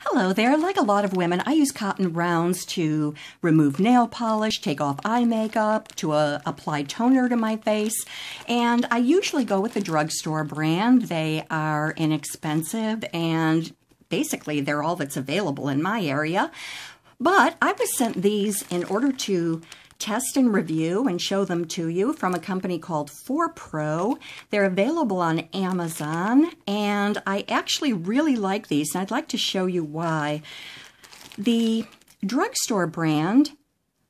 Hello there. Like a lot of women, I use cotton rounds to remove nail polish, take off eye makeup, to apply toner to my face, and I usually go with the drugstore brand. They are inexpensive and basically they're all that's available in my area. But I was sent these in order to test and review and show them to you from a company called 4Pro. They're available on Amazon, and I actually really like these, and I'd like to show you why. The drugstore brand,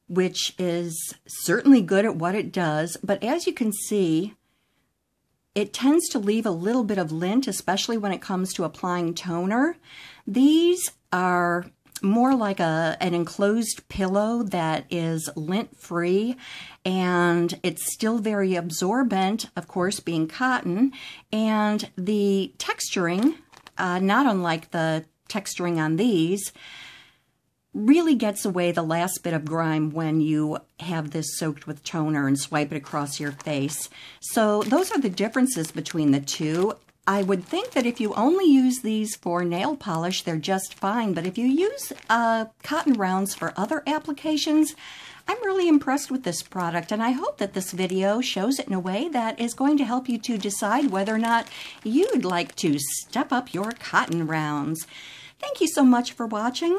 which is certainly good at what it does, but as you can see, it tends to leave a little bit of lint, especially when it comes to applying toner. These are more like an enclosed pillow that is lint-free, and it's still very absorbent, of course, being cotton, and the texturing, not unlike the texturing on these, really gets away the last bit of grime when you have this soaked with toner and swipe it across your face. So those are the differences between the two. I would think that if you only use these for nail polish, they're just fine. But if you use cotton rounds for other applications, I'm really impressed with this product. And I hope that this video shows it in a way that is going to help you to decide whether or not you'd like to step up your cotton rounds. Thank you so much for watching.